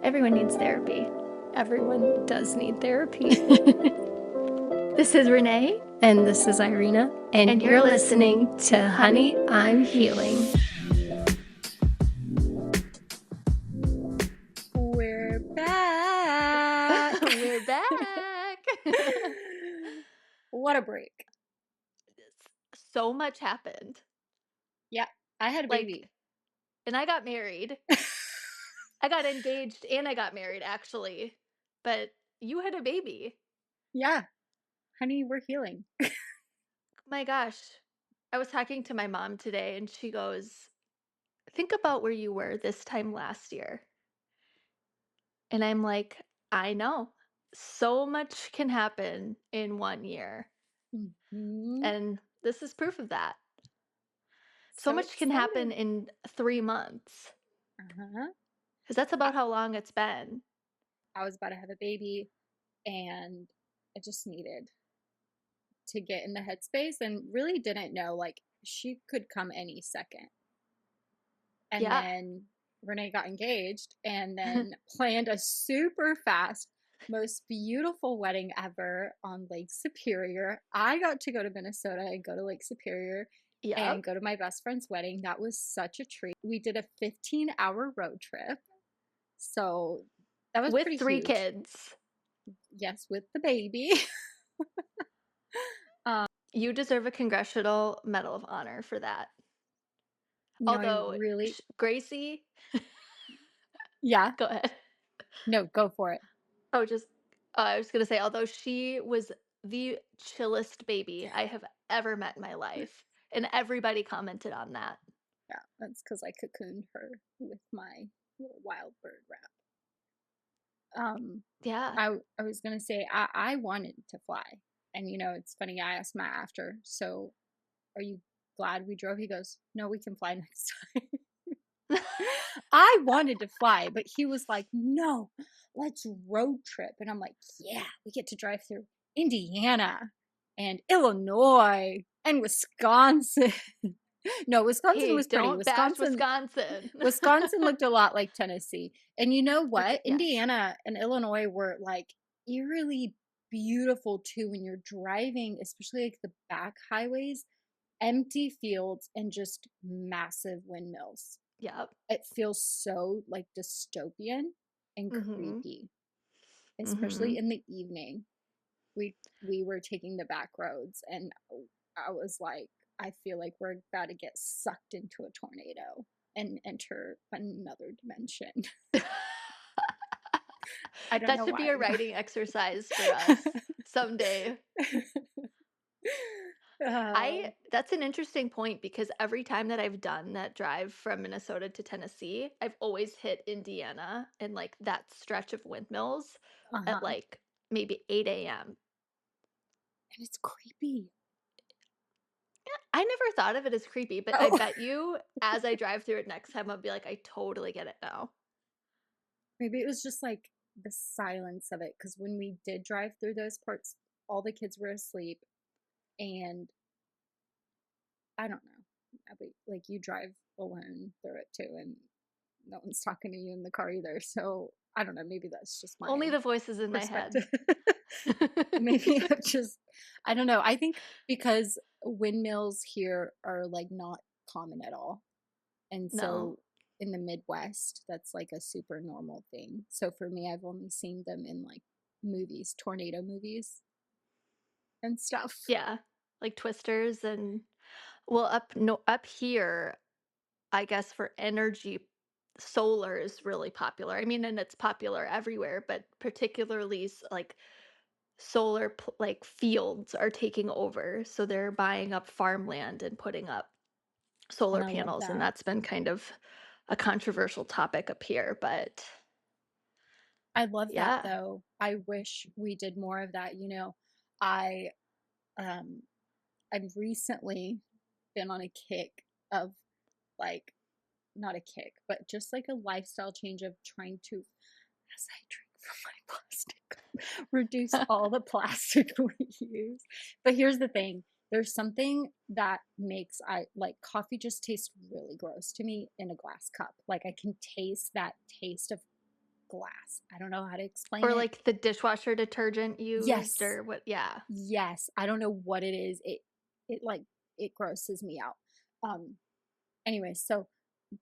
Everyone needs therapy. Everyone does need therapy. This is Renee, And this is Irina, and you're listening to Honey, I'm Healing. We're back. We're back. What a break. So much happened. Yeah, I had a baby. And I got married. I got engaged and I got married, actually. But you had a baby. Yeah, honey, we're healing. My gosh. I was talking to my mom today and she goes, think about where you were this time last year. And I'm like, I know. So much can happen in 1 year. Mm-hmm. And this is proof of that. So So much can happen excited. in 3 months. Uh-huh. Because that's about how long it's been. I was about to have a baby, and I just needed to get in the headspace and really didn't know, like, she could come any second. And Yeah. then Renee got engaged and then planned a super fast, most beautiful wedding ever on Lake Superior. I got to go to Minnesota and go to Lake Superior and Yep. go to my best friend's wedding. That was such a treat. We did a 15-hour road trip. So that was With pretty 3 huge. kids. Yes, with the baby. um, You deserve a Congressional Medal of Honor for that. I Although, really, Gracie, yeah, go ahead. no, go for it. Oh, I was going to say, although she was the chillest baby I have ever met in my life. And everybody commented on that. Yeah, that's because I cocooned her with my little wild bird wrap. Yeah. I was gonna say I wanted to fly, and it's funny. I asked Matt after, so are you glad we drove? He goes, no, we can fly next time. I wanted to fly, but he was like, no, let's road trip, and I'm like, yeah, we get to drive through Indiana and Illinois and Wisconsin. No, Wisconsin Hey, was pretty. don't bash Wisconsin. Wisconsin looked a lot like Tennessee. And you know Okay, what? yes. Indiana and Illinois were like eerily beautiful too when you're driving, especially like the back highways, empty fields and just massive windmills. Yep. It feels so like dystopian and Mm-hmm. creepy, Mm-hmm. especially in the evening. We were taking the back roads and I was like, I feel like we're about to get sucked into a tornado and enter another dimension. I don't That know should be why. a writing exercise for us someday. uh, That's an interesting point because every time that I've done that drive from Minnesota to Tennessee, I've always hit Indiana and like that stretch of windmills at uh-huh. like maybe 8 a.m. And it's creepy. I never thought of it as creepy, but I Oh, bet you as I drive through it next time, I'll be like, I totally get it now. maybe it was just like the silence of it. Because when we did drive through those parts, all the kids were asleep. And I don't know. But like you drive alone through it too. And no one's talking to you in the car either. So I don't know. Maybe that's just Only my the voices in my head. perspective. Maybe I'm just, I don't know. I think because windmills here are like not common at all. And No. so in the Midwest, that's like a super normal thing. So for me, I've only seen them in like movies, tornado movies and stuff. Yeah. Like twisters and well up no up here I guess for energy, solar is really popular. I mean, and it's popular everywhere, but particularly like like fields are taking over. So they're buying up farmland and putting up And solar I love panels. And that. that's been kind of a controversial topic up here. But I love that yeah, though. I wish we did more of that. I um I've recently been on a kick of like not a kick, but just like a lifestyle change of trying to, as I drink from my plastic cup, reduce all the plastic we use. But here's the thing. There's something that makes I like coffee just tastes really gross to me in a glass cup. Like I can taste that taste of glass. I don't know how to explain Or it. like the dishwasher detergent used Yes. or what yeah. Yes. I don't know what it is. It like it grosses me out. Um anyway, so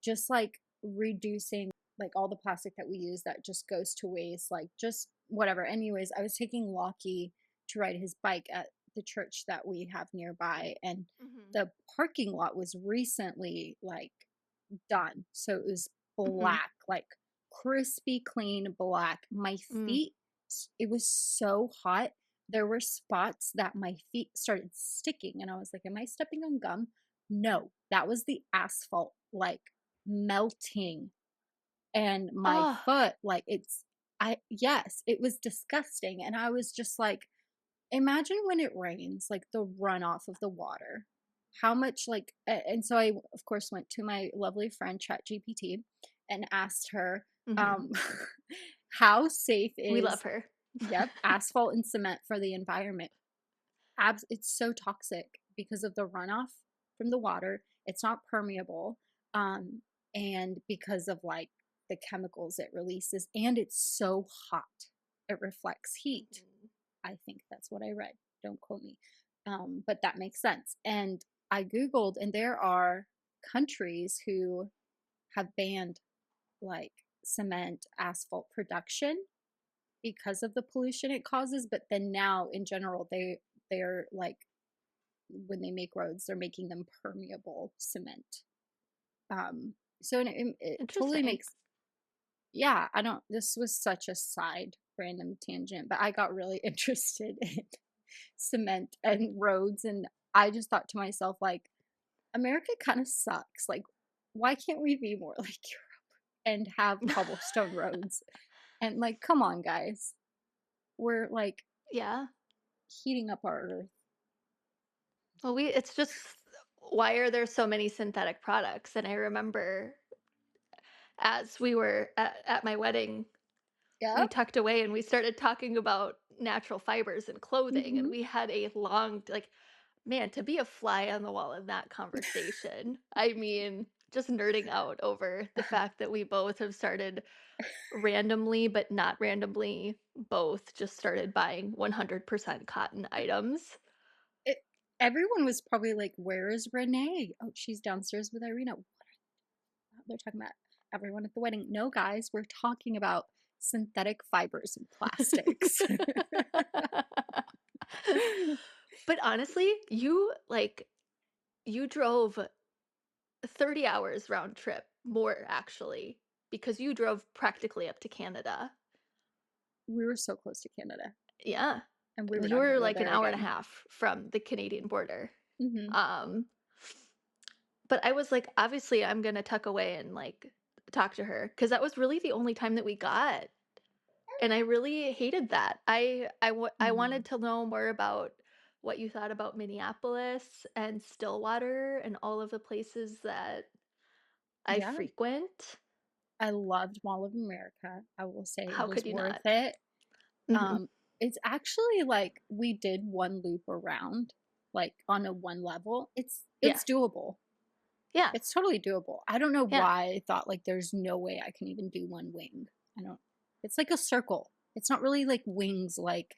just like reducing like all the plastic that we use that just goes to waste, like just whatever. Anyways, I was taking Lockie to ride his bike at the church that we have nearby, and Mhm. the parking lot was recently like done. So it was Mhm. black, like crispy clean black. My Mm. feet, it was so hot. There were spots that my feet started sticking, and I was like, am I stepping on gum? No, that was the asphalt like melting, and my Oh, foot, like yes, it was disgusting. And I was just like, imagine when it rains, like the runoff of the water. How much like and so I of course went to my lovely friend ChatGPT and asked her mhm. um how safe We love is, her. yep, asphalt and cement for the environment. It's so toxic because of the runoff from the water. It's not permeable. Um and because of like the chemicals it releases, and it's so hot. It reflects heat. Mhm. I think that's what I read. Don't quote me. But that makes sense. And I Googled, and there are countries who have banned like cement, asphalt production because of the pollution it causes. But then now, in general, they're like when they make roads, they're making them permeable cement. So it totally Interesting. makes, yeah. I don't. This was such a side random tangent, but I got really interested in cement and roads, and I just thought to myself like, America kind of sucks. Like, why can't we be more like Europe and have cobblestone roads? And like, come on, guys, we're like Yeah. heating up our earth. Well, we it's just why are there so many synthetic products? And I remember as we were at my wedding, we Yep. tucked away and we started talking about natural fibers and clothing, and Mm-hmm. we had a long like man, to be a fly on the wall in that conversation. I mean, just nerding out over the fact that we both have started randomly, but not randomly, both just started buying 100% cotton items. It, everyone was probably like, "Where is Renee? Oh, she's downstairs with Irina." They're talking about everyone at the wedding. No, guys, we're talking about synthetic fibers and plastics. But honestly, you drove 30 hours round trip, more actually, because you drove practically up to Canada. We were so close to Canada, Yeah. and we were You not going were to go like an there hour and a again. half from the Canadian border. Hmm. Um, but I was like, obviously, I'm gonna tuck away and like talk to her because that was really the only time that we got, and I really hated that. I Mm, wanted to know more about what you thought about Minneapolis and Stillwater and all of the places that I yeah, frequent. I loved Mall of America. I will say it How was could you worth not? it. Mhm. Um, it's actually like we did one loop around, like on a one level. Yeah. It's doable. Yeah. It's totally doable. I don't know Yeah. why I thought like there's no way I can even do one wing. I don't. It's like a circle. It's not really like wings like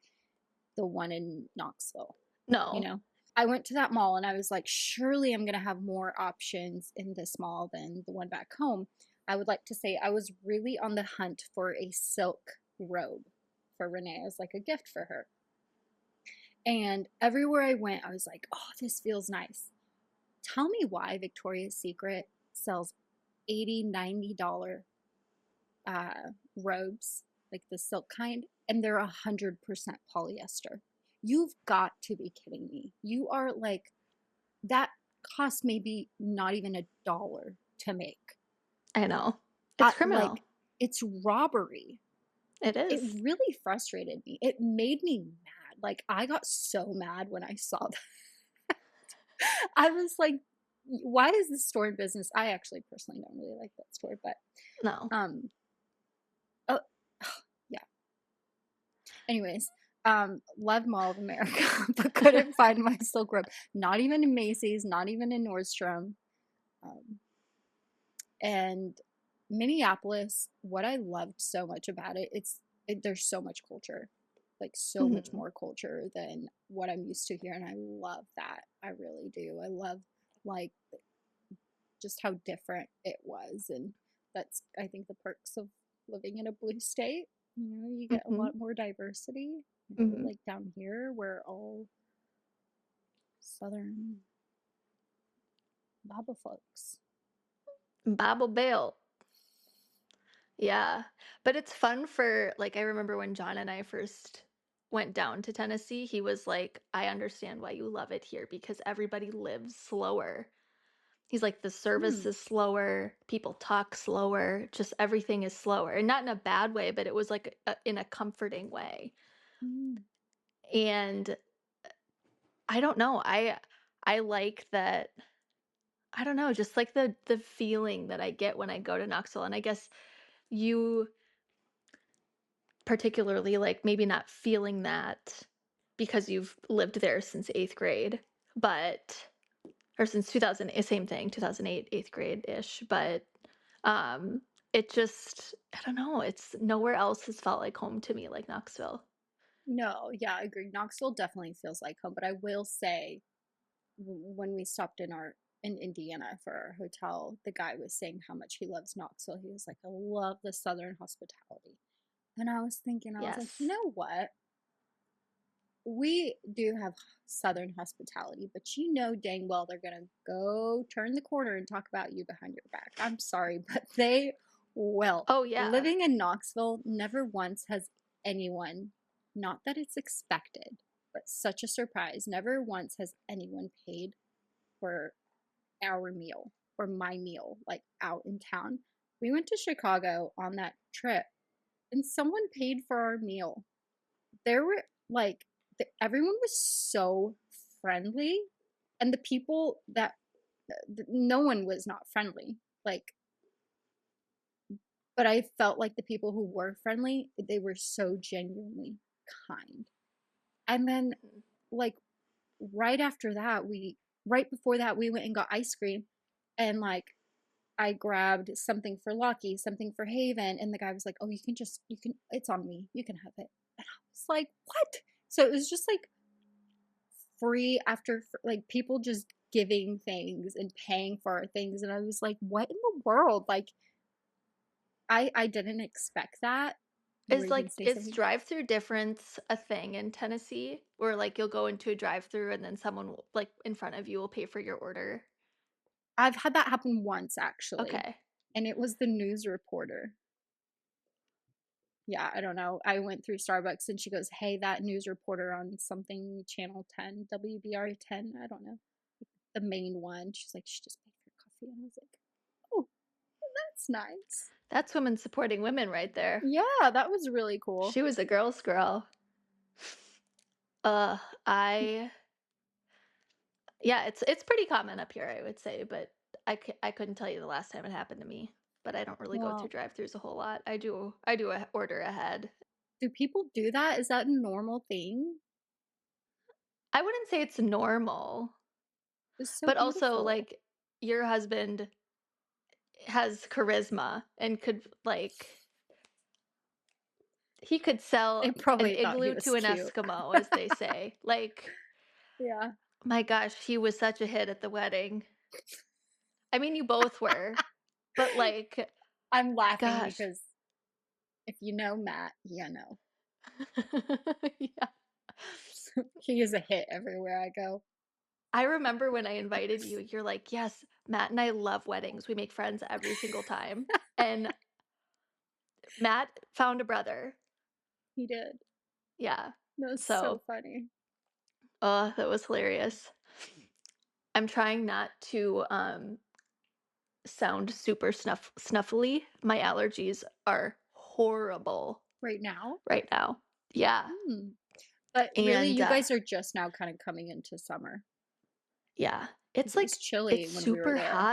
the one in Knoxville, you No. know? I went to that mall and I was like, surely I'm going to have more options in this mall than the one back home. I would like to say I was really on the hunt for a silk robe for Renee as like a gift for her. And everywhere I went, I was like, oh, this feels nice. Tell me why Victoria's Secret sells $80, $90 robes, like the silk kind, and they're 100% polyester. You've got to be kidding me. You are like, that costs maybe not even $1 to make. I know. It's Like, criminal. it's robbery. It It is. really frustrated me. It made me mad. Like, I got so mad when I saw that. I was like, why is this store in business? I actually personally don't really like that store, but No. um, oh, yeah. Anyways, loved Mall of America, but couldn't find my silk robe. Not even in Macy's, not even in Nordstrom. Um, and Minneapolis, what I loved so much about there's so much culture, like so much Mhm. more culture than what I'm used to here, and I love that. I really do. I love like just how different it was, and that's I think the perks of living in a blue state. You get a Mhm. lot more diversity. I feel Mhm. like down here we're all southern Baba folks. Bible Belt. Yeah. But it's fun for like I remember when John and I first went down to Tennessee, he was like, "I understand why you love it here because everybody lives slower." He's like, "The service Hmm. is slower, people talk slower, just everything is slower." And not in a bad way, but it was like in a comforting way. Mm. And I don't know, I like that. I don't know, just like the feeling that I get when I go to Knoxville. And I guess you particularly like maybe not feeling that because you've lived there since 8th grade, but or since 2000, same thing, 2008, 8th grade-ish, but um it just I don't know, it's nowhere else has felt like home to me like Knoxville. No, yeah, I agree. Knoxville definitely feels like home, but I will say when we stopped in Indiana for our hotel, the guy was saying how much he loves Knoxville. He was like, "I love the Southern hospitality," and I was thinking, I was like, you Yes. know what? We do have Southern hospitality, but you know dang well they're gonna go turn the corner and talk about you behind your back. I'm sorry, but they will. Oh, yeah. Living in Knoxville, never once has anyone, not that it's expected, but such a surprise, never once has anyone paid for our meal or my meal, like out in town. We went to Chicago on that trip and someone paid for our meal. There were like, everyone was so friendly, and the people that, no one was not friendly. Like, but I felt like the people who were friendly, they were so genuinely kind. And then, Mhm. like, right after that, right before that, we went and got ice cream. And like, I grabbed something for Lockie, something for Haven, and the guy was like, "Oh, it's on me. You can have it." And I was like, "What?" So it was just like free after like people just giving things and paying for things, and I was like, "What in the world?" Like, I didn't expect that. You were Is gonna like say is something? drive-through difference a thing in Tennessee where like you'll go into a drive-through and then someone will, like in front of you will pay for your order? I've had that happen once actually, Okay. and it was the news reporter. Yeah, I don't know. I went through Starbucks and she goes, "Hey, that news reporter on something channel 10, WBR 10, I don't know, the main one." She's like, "She just paid for coffee." And I was like, "Oh, that's nice." That's women supporting women right there. Yeah, that was really cool. She was a girl's girl. Uh, I yeah, it's pretty common up here, I would say, but I couldn't tell you the last time it happened to me. But I don't really go through Well, drive-throughs a whole lot. I do a order ahead. do people do that? Is that a normal thing? I wouldn't say it's normal, It's so but also beautiful. like your husband has charisma and could like he could They sell an probably thought he igloo was to an cute. Eskimo, as they say. Like, Yeah. my gosh, he was such a hit at the wedding. I mean, you both were, but like, I'm laughing gosh. because if you know Matt, you know. Yeah. He is a hit everywhere I go. I remember when I invited you, you're like, "Yes, Matt and I love weddings. We make friends every single time." And Matt found a brother. He did. Yeah. That was so So, funny. oh, that was hilarious. I'm trying not to sound super snuffly. My allergies are horrible Right now? right now. Yeah. Hmm. But really, And you guys are just now kind of coming into summer yeah, because it's it was like chilly when we were there.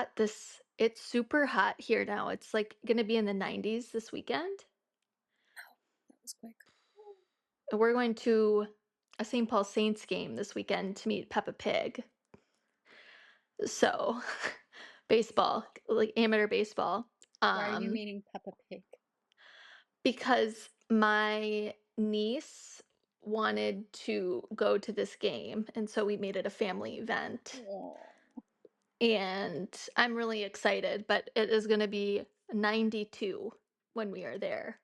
it's super hot here now. It's like going to be in the 90s this weekend. That was quick. And we're going to a St. Paul Saints game this weekend to meet Peppa Pig. So, baseball, like amateur baseball. Why are you um, meeting Peppa Pig? because my niece wanted to go to this game, and so we made it a family event. Oh, And I'm really excited, but it is gonna be 92 when we are there.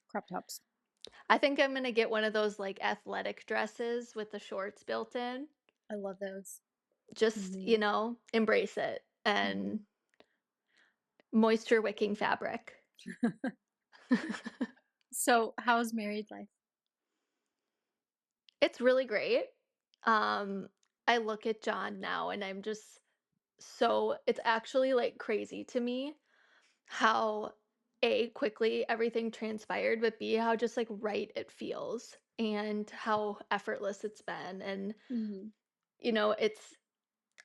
crop tops. I think I'm gonna get one of those, like, athletic dresses with the shorts built in. I love those. Just, Mhm, embrace it, and mhm. moisture wicking fabric. So, how's married life? It's really great. Um, I look at John now and I'm just it's actually, like, crazy to me how A, quickly everything transpired, but B, how just, like, right it feels and how effortless it's been, and, Mhm, it's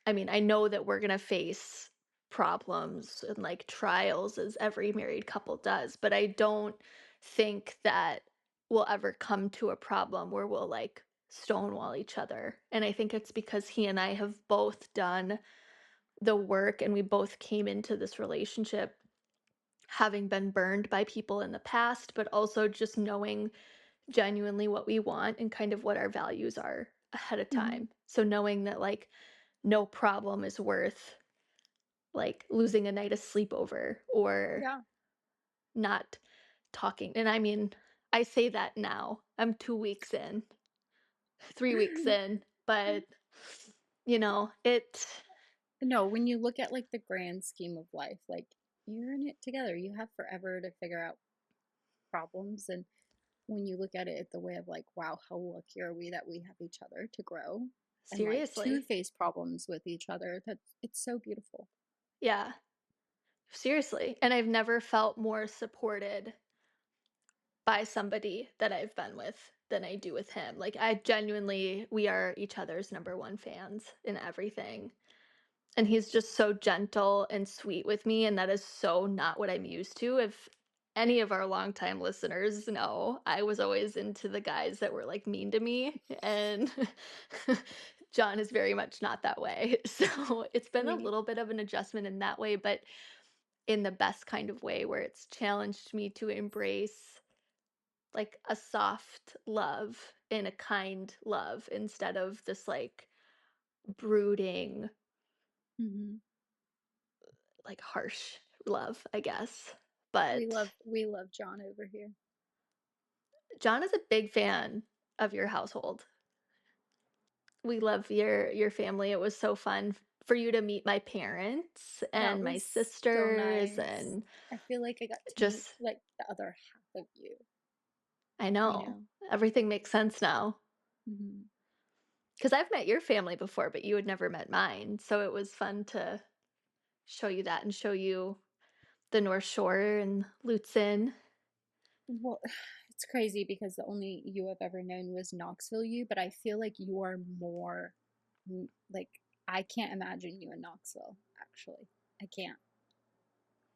I mean, I know that we're gonna face problems and, like, trials as every married couple does, but I don't think that we'll ever come to a problem where we'll, like, stonewall each other, and I think it's because he and I have both done the work, and we both came into this relationship having been burned by people in the past, but also just knowing genuinely what we want and kind of what our values are ahead of mhm. time. So knowing that, like, no problem is worth, like, losing a night of sleep over or Yeah. not talking. And I mean, I say that now. I'm 2 weeks in, 3 weeks in, but, it No, when you look at, like, the grand scheme of life, like, you're in it together. You have forever to figure out problems, and when you look at it the way of, like, "Wow, how lucky are we that we have each other to grow and, like, to seriously. face problems with each other," it's so beautiful. Yeah, seriously. And I've never felt more supported by somebody that I've been with than I do with him. Like, I genuinely we are each other's number 1 fans in everything. And he's just so gentle and sweet with me, and that is so not what I'm used to. If any of our longtime listeners know, I was always into the guys that were, like, mean to me, and John is very much not that way. So, it's been a We little bit of an adjustment in that way, but in the best kind of way where it's challenged me to embrace, like, a soft love and a kind love instead of this, like, brooding, Mhm. like, harsh love, I guess. But We love John over here. John is a big fan of your household. We love your family. It was so fun for you to meet my parents That and my was so sisters, nice. and I feel like I got to meet, just like, the other half of you, I you know. know? Everything makes sense now. Mhm. Because 'Cause I've met your family before, but you had never met mine, so it was fun to show you that and show you the North Shore and Lutsen. Well, it's crazy because the only you I've ever known was Knoxville you, but I feel like you are more like I can't imagine you in Knoxville, actually. I can't.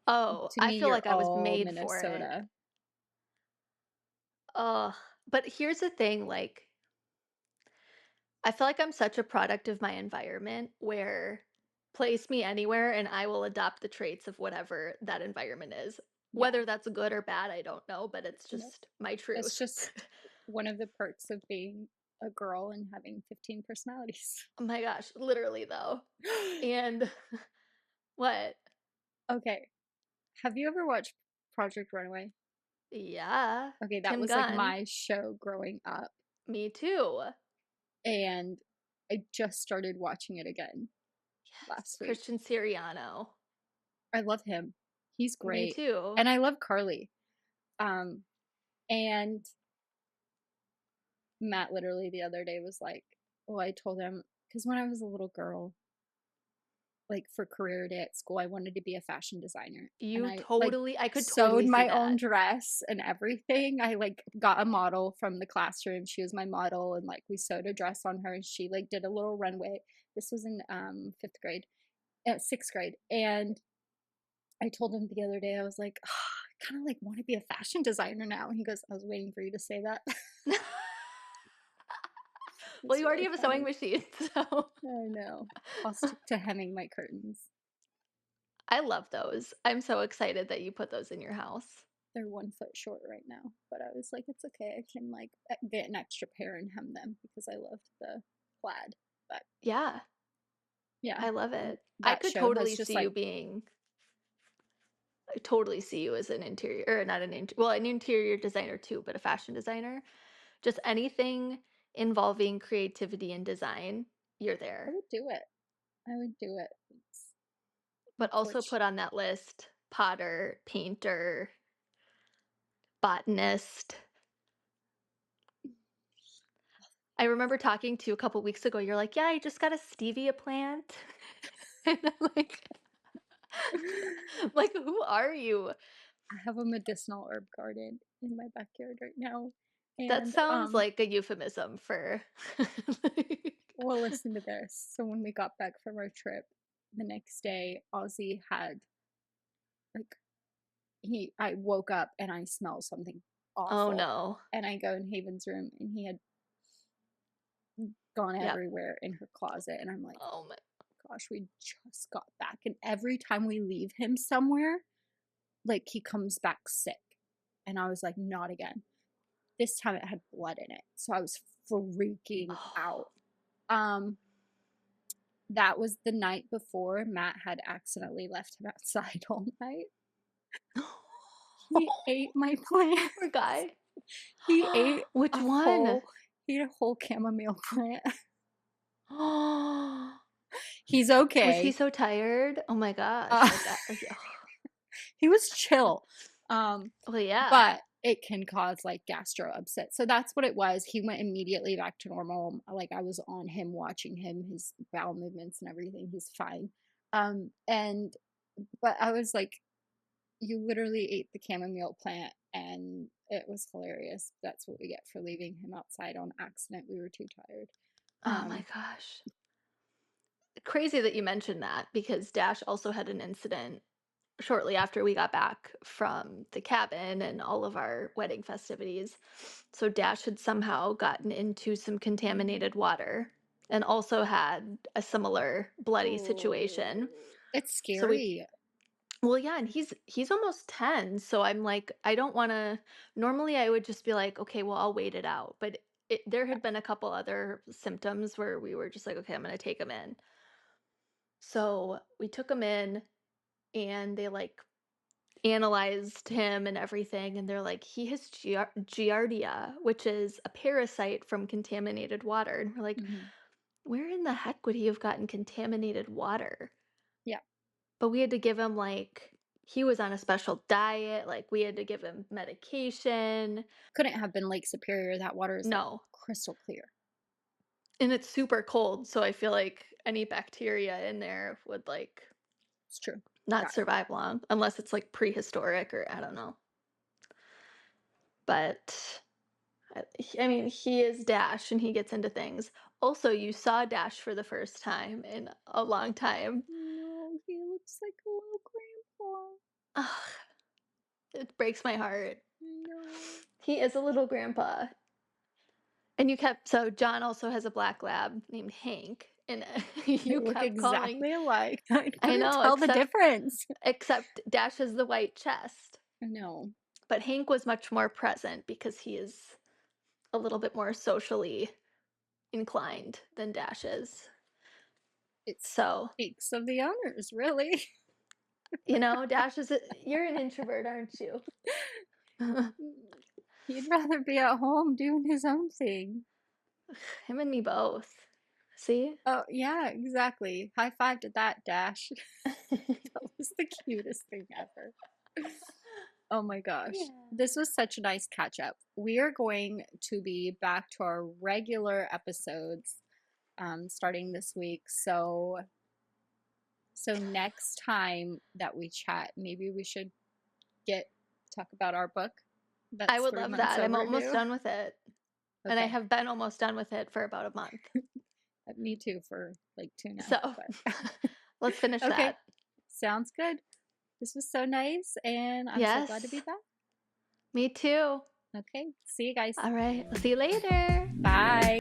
Oh, To I me, feel you're like I was all made for it. Minnesota. Ugh, but here's the thing, like, I feel like I'm such a product of my environment where place me anywhere and I will adopt the traits of whatever that environment is. Yeah, Whether that's good or bad, I don't know, but it's no, just my that's truth. just one of the perks of being a girl and having 15 personalities. Oh my gosh, literally though. And what? Okay, have you ever watched Project Runaway? Yeah, Okay, that Tim was like Gunn. my show growing up, Me too. and I just started watching it again Yes, last week. Christian Siriano. I love him. He's Me great. too. And I love Carly. Um, and Matt literally the other day was like, well, I told him, because when I was a little girl, like for career day at school, I wanted to be a fashion designer. And You I like totally I could sewed totally see my own that. dress and everything. I like got a model from the classroom. She was my model, and like we sewed a dress on her, and she like did a little runway. This was in fifth grade, sixth grade. And I told him the other day, I was like, oh, I kind of like want to be a fashion designer now. And he goes, I was waiting for you to say that. Well, It's you already really have a sewing funny. machine, so I know. I'll stick to hemming my curtains. I love those. I'm so excited that you put those in your house. They're 1 foot short right now, but I was like, it's okay. I can like get an extra pair and hem them because I loved the plaid. But Yeah, yeah, I love it. I that could show has totally just see like, you being I totally see you as an interior or not an interior designer too, but a fashion designer. Just anything involving creativity and design, you're I there. would do it. I would do it. It's But also unfortunate. put on that list potter, painter, botanist. I remember talking to you a couple weeks ago, you're like, "Yeah, I just got a stevia plant." And I'm like I'm like, "Who are you?" I have a medicinal herb garden in my backyard right now. That And sounds like a euphemism for well, listen to this. So when we got back from our trip, the next day, Ozzy had like I woke up and I smelled something Oh, awful. no. And I go in Haven's room and he had gone Yep. everywhere in her closet. And I'm like, Oh my gosh, we just got back. And every time we leave him somewhere, like he comes back sick. And I was like, not again. This time it had blood in it. So I was freaking out. Um, that was the night before Matt had accidentally left him outside all night. He ate my plant. Poor guy. He ate Which a one? whole he ate a whole chamomile plant. Oh, He's was he okay. so tired? Oh my gosh, Uh, like, yeah. he was chill. Um, Well, yeah. but it can cause like gastro upset. So that's what it was. He went immediately back to normal. Like I was on him, watching him, his bowel movements and everything. He's fine. And but I was like, you literally ate the chamomile plant, and it was hilarious. That's what we get for leaving him outside on accident. We were too tired. Oh my Um, gosh. Crazy that you mentioned that because Dash also had an incident shortly after we got back from the cabin and all of our wedding festivities. So Dash had somehow gotten into some contaminated water and also had a similar bloody situation. oh, it's So we scary. well, yeah, and he's almost 10, so I'm like, I don't wanna normally, I would just be like, "Okay, well, I'll wait it out," but there had been a couple other symptoms where we were just like, "Okay, I'm gonna take him in." So, we took him in, and they, like, analyzed him and everything, and they're like, "He has giardia," which is a parasite from contaminated water, and we're like, Hmm. "Where in the heck would he have gotten contaminated water?" Yeah, But we had to give him, like he was on a special diet, like, we had to give him medication. couldn't have been Lake Superior. That water is like No. crystal clear. And it's super cold, so I feel like any bacteria in there would, like, It's true. not Yeah. survive long unless it's, like, prehistoric or I don't know. But, I mean, he is Dash, and he gets into things. Also, you saw Dash for the first time in a long time. No, he looks like a little grandpa. Ugh, it breaks my heart. I know. He is a little grandpa. And you kept so John also has a black lab named Hank, and They you look kept calling exactly alike. I I couldn't know, tell the difference. except Dash has the white chest. I know. But Hank was much more present because he is a little bit more socially inclined than Dash is. It So, speaks of the owners, really. Dash is you're an introvert, aren't you? He'd rather be at home doing his own thing. Him and me both. See? Oh, yeah, exactly. High five to that, Dash. That was the cutest thing ever. Oh my gosh. Yeah. This was such a nice catch up. We are going to be back to our regular episodes starting this week. So next time that we chat, maybe we should get talk about our book I that's would 3 love months that. I'm almost overdue. done with it. And I Okay. have been almost done with it for about a month. Me too for like 2 now, So, but let's finish okay. that. Sounds good. This was so nice and I'm so glad to be Yes. back. Me too. Okay. See you guys. All right. I'll see you later. Bye.